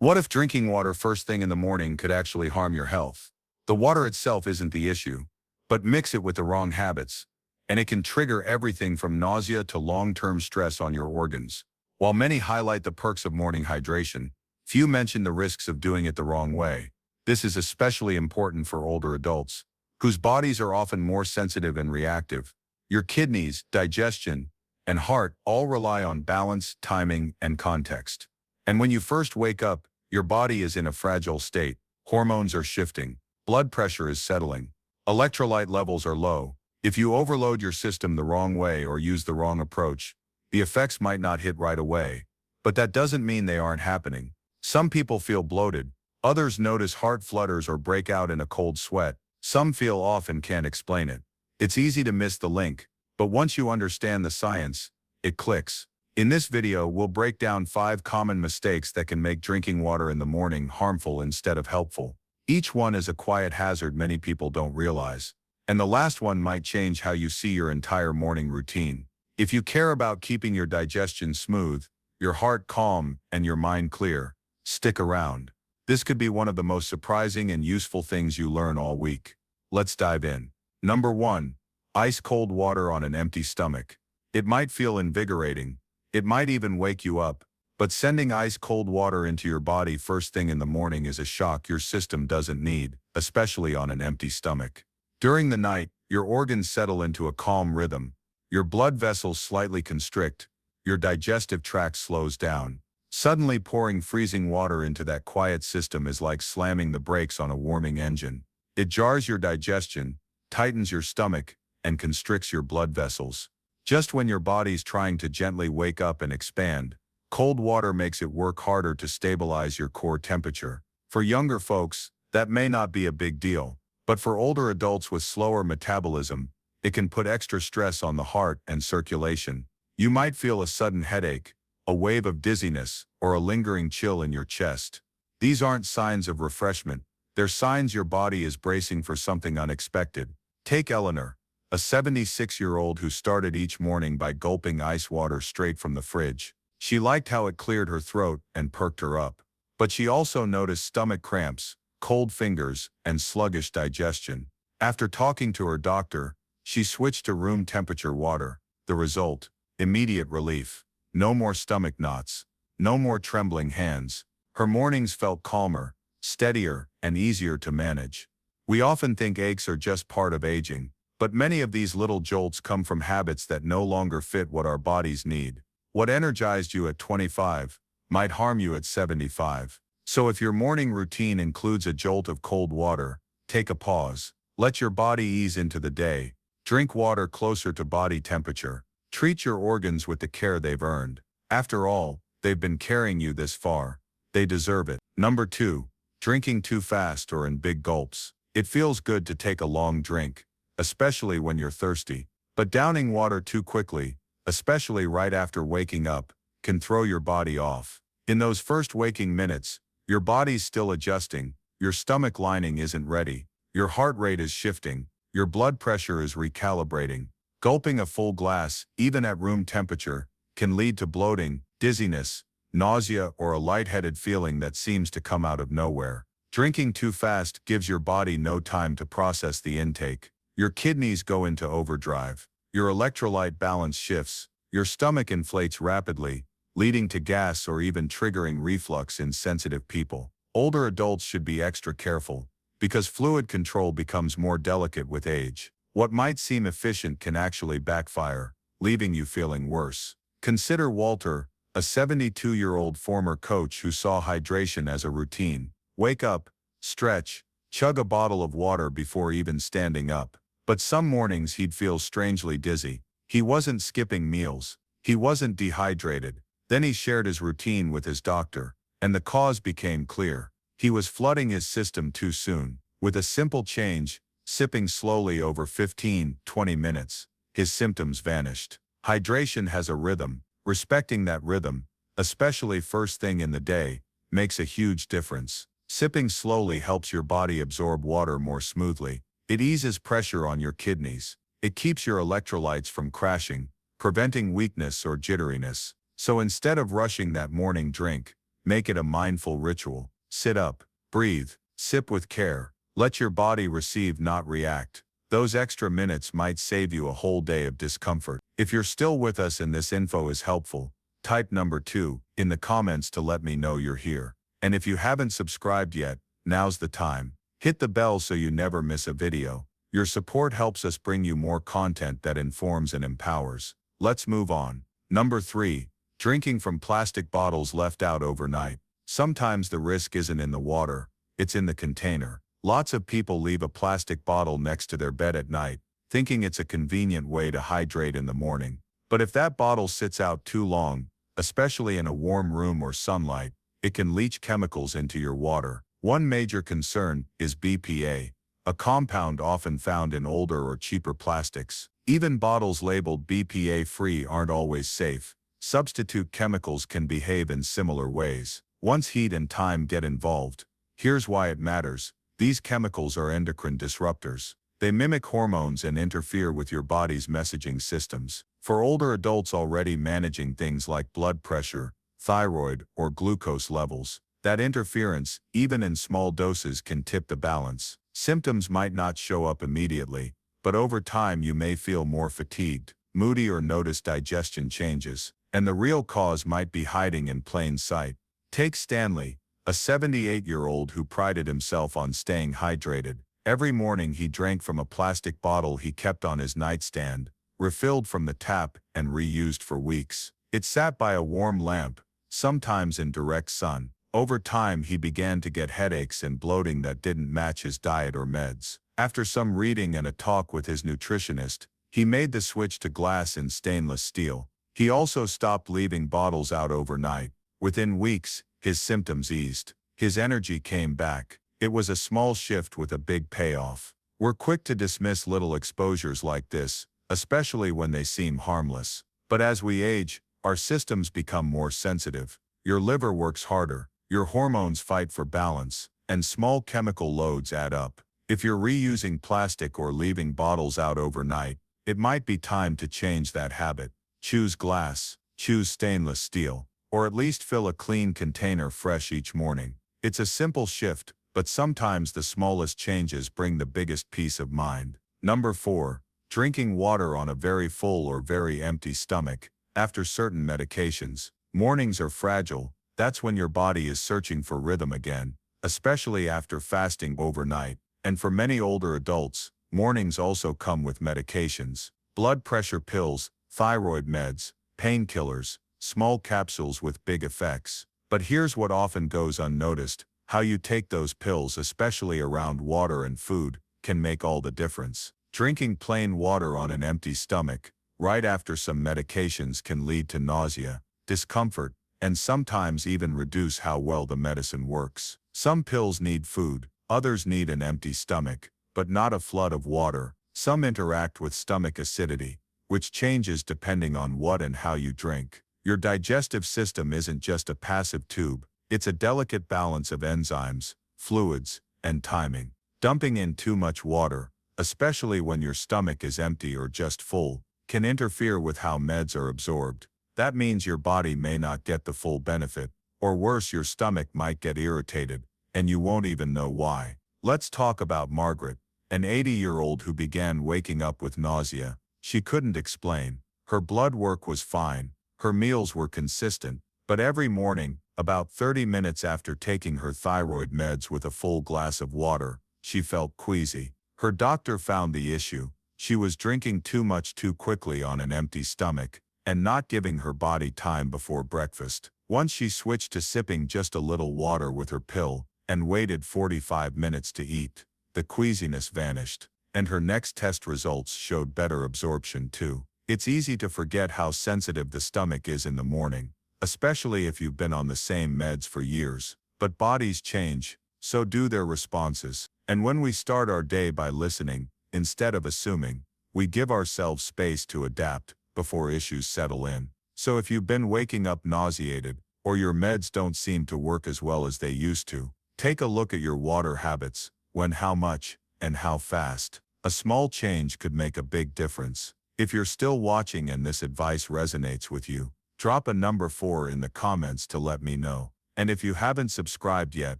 What if drinking water first thing in the morning could actually harm your health? The water itself isn't the issue, but mix it with the wrong habits, and it can trigger everything from nausea to long-term stress on your organs. While many highlight the perks of morning hydration, few mention the risks of doing it the wrong way. This is especially important for older adults, whose bodies are often more sensitive and reactive. Your kidneys, digestion, and heart all rely on balance, timing, and context. And when you first wake up, your body is in a fragile state. Hormones are shifting. Blood pressure is settling. Electrolyte levels are low. If you overload your system the wrong way or use the wrong approach, the effects might not hit right away. But that doesn't mean they aren't happening. Some people feel bloated. Others notice heart flutters or break out in a cold sweat. Some feel off and can't explain it. It's easy to miss the link, but once you understand the science, it clicks. In this video, we'll break down 5 common mistakes that can make drinking water in the morning harmful instead of helpful. Each one is a quiet hazard many people don't realize. And the last one might change how you see your entire morning routine. If you care about keeping your digestion smooth, your heart calm, and your mind clear, stick around. This could be one of the most surprising and useful things you learn all week. Let's dive in. Number 1. Ice-cold water on an empty stomach. It might feel invigorating. It might even wake you up. But sending ice-cold water into your body first thing in the morning is a shock your system doesn't need, especially on an empty stomach. During the night, your organs settle into a calm rhythm. Your blood vessels slightly constrict. Your digestive tract slows down. Suddenly pouring freezing water into that quiet system is like slamming the brakes on a warming engine. It jars your digestion, tightens your stomach, and constricts your blood vessels. Just when your body's trying to gently wake up and expand, cold water makes it work harder to stabilize your core temperature. For younger folks, that may not be a big deal, but for older adults with slower metabolism, it can put extra stress on the heart and circulation. You might feel a sudden headache, a wave of dizziness, or a lingering chill in your chest. These aren't signs of refreshment. They're signs your body is bracing for something unexpected. Take Eleanor, a 76-year-old who started each morning by gulping ice water straight from the fridge. She liked how it cleared her throat and perked her up. But she also noticed stomach cramps, cold fingers, and sluggish digestion. After talking to her doctor, she switched to room temperature water. The result? Immediate relief. No more stomach knots. No more trembling hands. Her mornings felt calmer, steadier, and easier to manage. We often think aches are just part of aging, but many of these little jolts come from habits that no longer fit what our bodies need. What energized you at 25 might harm you at 75. So if your morning routine includes a jolt of cold water, take a pause. Let your body ease into the day. Drink water closer to body temperature. Treat your organs with the care they've earned. After all, they've been carrying you this far. They deserve it. Number 2. Drinking too fast or in big gulps. It feels good to take a long drink, especially when you're thirsty. But downing water too quickly, especially right after waking up, can throw your body off. In those first waking minutes, your body's still adjusting, your stomach lining isn't ready, your heart rate is shifting, your blood pressure is recalibrating. Gulping a full glass, even at room temperature, can lead to bloating, dizziness, nausea, or a lightheaded feeling that seems to come out of nowhere. Drinking too fast gives your body no time to process the intake. Your kidneys go into overdrive. Your electrolyte balance shifts. Your stomach inflates rapidly, leading to gas or even triggering reflux in sensitive people. Older adults should be extra careful, because fluid control becomes more delicate with age. What might seem efficient can actually backfire, leaving you feeling worse. Consider Walter, a 72-year-old former coach who saw hydration as a routine. Wake up, stretch, chug a bottle of water before even standing up. But some mornings he'd feel strangely dizzy. He wasn't skipping meals. He wasn't dehydrated. Then he shared his routine with his doctor, and the cause became clear. He was flooding his system too soon. With a simple change, sipping slowly over 15-20 minutes, his symptoms vanished. Hydration has a rhythm. Respecting that rhythm, especially first thing in the day, makes a huge difference. Sipping slowly helps your body absorb water more smoothly. It eases pressure on your kidneys. It keeps your electrolytes from crashing, preventing weakness or jitteriness. So instead of rushing that morning drink, Make it a mindful ritual. Sit up, breathe, sip with care. Let your body receive, not react. Those extra minutes might save you a whole day of discomfort. If you're still with us and this info is helpful, type number 2 in the comments to let me know you're here. And if you haven't subscribed yet, now's the time. Hit the bell so you never miss a video. Your support helps us bring you more content that informs and empowers. Let's move on. Number 3. Drinking from plastic bottles left out overnight. Sometimes the risk isn't in the water, it's in the container. Lots of people leave a plastic bottle next to their bed at night, thinking it's a convenient way to hydrate in the morning. But if that bottle sits out too long, especially in a warm room or sunlight, it can leach chemicals into your water. One major concern is BPA, a compound often found in older or cheaper plastics. Even bottles labeled BPA-free aren't always safe. Substitute chemicals can behave in similar ways. Once heat and time get involved, here's why it matters. These chemicals are endocrine disruptors. They mimic hormones and interfere with your body's messaging systems. For older adults already managing things like blood pressure, thyroid, or glucose levels, that interference, even in small doses, can tip the balance. Symptoms might not show up immediately, but over time you may feel more fatigued, moody, or notice digestion changes. And the real cause might be hiding in plain sight. Take Stanley, a 78-year-old who prided himself on staying hydrated. Every morning he drank from a plastic bottle he kept on his nightstand, refilled from the tap and reused for weeks. It sat by a warm lamp, sometimes in direct sun. Over time he began to get headaches and bloating that didn't match his diet or meds. After some reading and a talk with his nutritionist, he made the switch to glass and stainless steel. He also stopped leaving bottles out overnight. Within weeks, his symptoms eased. His energy came back. It was a small shift with a big payoff. We're quick to dismiss little exposures like this, especially when they seem harmless. But as we age, our systems become more sensitive. Your liver works harder, your hormones fight for balance, and small chemical loads add up. If you're reusing plastic or leaving bottles out overnight, it might be time to change that habit. Choose glass, choose stainless steel, or at least fill a clean container fresh each morning. It's a simple shift, but sometimes the smallest changes bring the biggest peace of mind. Number 4. Drinking water on a very full or very empty stomach. After certain medications, mornings are fragile. That's when your body is searching for rhythm again, especially after fasting overnight. And for many older adults, mornings also come with medications. Blood pressure pills, thyroid meds, painkillers, small capsules with big effects. But here's what often goes unnoticed. How you take those pills, especially around water and food, can make all the difference. Drinking plain water on an empty stomach, right after some medications, can lead to nausea, discomfort, and sometimes even reduce how well the medicine works. Some pills need food, others need an empty stomach, but not a flood of water. Some interact with stomach acidity, which changes depending on what and how you drink. Your digestive system isn't just a passive tube, it's a delicate balance of enzymes, fluids, and timing. Dumping in too much water, especially when your stomach is empty or just full, can interfere with how meds are absorbed. That means your body may not get the full benefit, or worse, your stomach might get irritated, and you won't even know why. Let's talk about Margaret, an 80-year-old who began waking up with nausea. She couldn't explain. Her blood work was fine, her meals were consistent, but every morning, about 30 minutes after taking her thyroid meds with a full glass of water, she felt queasy. Her doctor found the issue. She was drinking too much too quickly on an empty stomach, and not giving her body time before breakfast. Once she switched to sipping just a little water with her pill, and waited 45 minutes to eat, the queasiness vanished, and her next test results showed better absorption too. It's easy to forget how sensitive the stomach is in the morning, especially if you've been on the same meds for years. But bodies change, so do their responses. And when we start our day by listening, instead of assuming, we give ourselves space to adapt before issues settle in. So if you've been waking up nauseated, or your meds don't seem to work as well as they used to, take a look at your water habits. When, how much, and how fast. A small change could make a big difference. If you're still watching and this advice resonates with you, drop a number 4 in the comments to let me know. And if you haven't subscribed yet,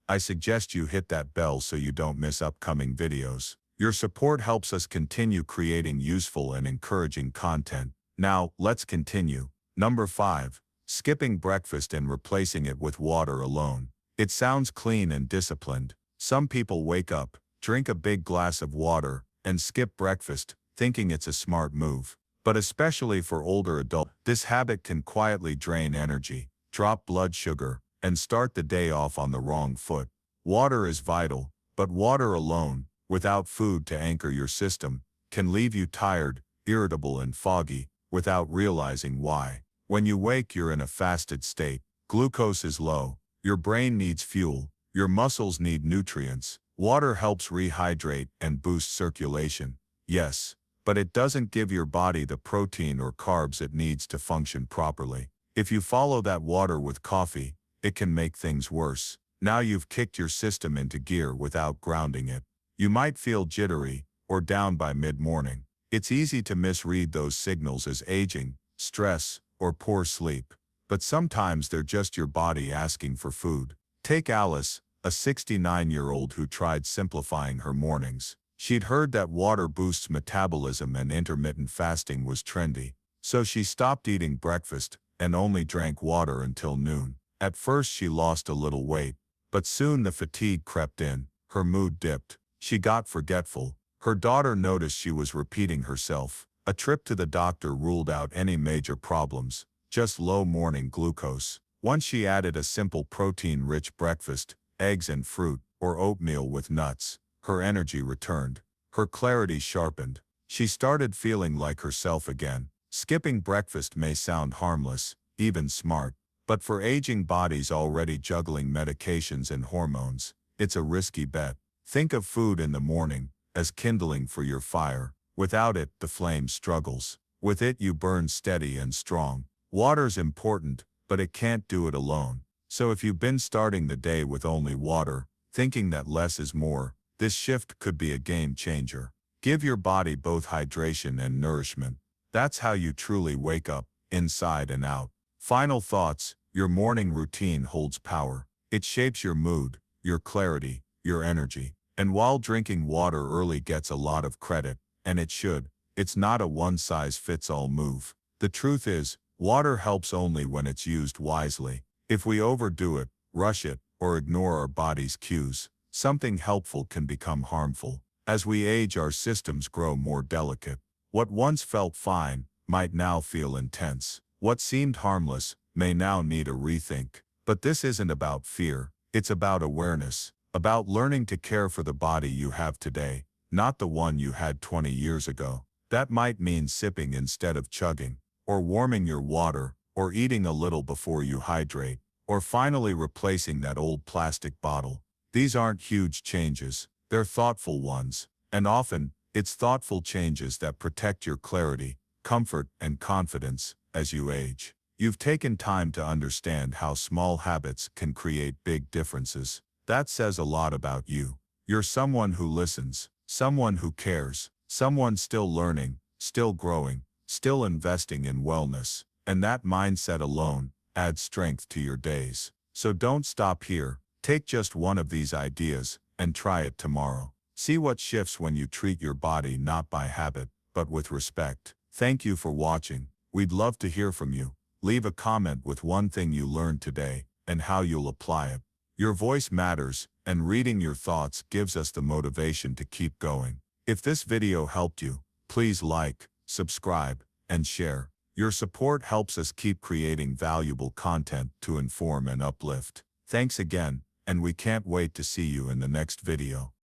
I suggest you hit that bell so you don't miss upcoming videos. Your support helps us continue creating useful and encouraging content. Now, let's continue. Number 5. Skipping breakfast and replacing it with water alone. It sounds clean and disciplined. Some people wake up, drink a big glass of water, and skip breakfast, thinking it's a smart move. But especially for older adults, this habit can quietly drain energy, drop blood sugar, and start the day off on the wrong foot. Water is vital, but water alone, without food to anchor your system, can leave you tired, irritable and foggy, without realizing why. When you wake, you're in a fasted state. Glucose is low. Your brain needs fuel. Your muscles need nutrients. Water helps rehydrate and boost circulation. Yes, but it doesn't give your body the protein or carbs it needs to function properly. If you follow that water with coffee, it can make things worse. Now you've kicked your system into gear without grounding it. You might feel jittery or down by mid-morning. It's easy to misread those signals as aging, stress, or poor sleep. But sometimes they're just your body asking for food. Take Alice, a 69-year-old who tried simplifying her mornings. She'd heard that water boosts metabolism and intermittent fasting was trendy. So she stopped eating breakfast and only drank water until noon. At first she lost a little weight, but soon the fatigue crept in. Her mood dipped. She got forgetful. Her daughter noticed she was repeating herself. A trip to the doctor ruled out any major problems, just low morning glucose. Once she added a simple protein-rich breakfast, eggs and fruit, or oatmeal with nuts, her energy returned. Her clarity sharpened. She started feeling like herself again. Skipping breakfast may sound harmless, even smart, but for aging bodies already juggling medications and hormones, it's a risky bet. Think of food in the morning as kindling for your fire. Without it, the flame struggles. With it, you burn steady and strong. Water's important, but it can't do it alone. So if you've been starting the day with only water, thinking that less is more, this shift could be a game changer. Give your body both hydration and nourishment. That's how you truly wake up, inside and out. Final thoughts: your morning routine holds power. It shapes your mood, your clarity, your energy. And while drinking water early gets a lot of credit, and it should, it's not a one-size-fits-all move. The truth is, water helps only when it's used wisely. If we overdo it, rush it, or ignore our body's cues, something helpful can become harmful. As we age, our systems grow more delicate. What once felt fine might now feel intense. What seemed harmless may now need a rethink. But this isn't about fear. It's about awareness, about learning to care for the body you have today, not the one you had 20 years ago. That might mean sipping instead of chugging, or warming your water, or eating a little before you hydrate, or finally replacing that old plastic bottle. These aren't huge changes, they're thoughtful ones, and often, it's thoughtful changes that protect your clarity, comfort, and confidence as you age. You've taken time to understand how small habits can create big differences. That says a lot about you. You're someone who listens, someone who cares, someone still learning, still growing, still investing in wellness. And that mindset alone adds strength to your days. So don't stop here. Take just one of these ideas and try it tomorrow. See what shifts when you treat your body not by habit, but with respect. Thank you for watching. We'd love to hear from you. Leave a comment with one thing you learned today and how you'll apply it. Your voice matters, and reading your thoughts gives us the motivation to keep going. If this video helped you, please like, subscribe, and share. Your support helps us keep creating valuable content to inform and uplift. Thanks again, and we can't wait to see you in the next video.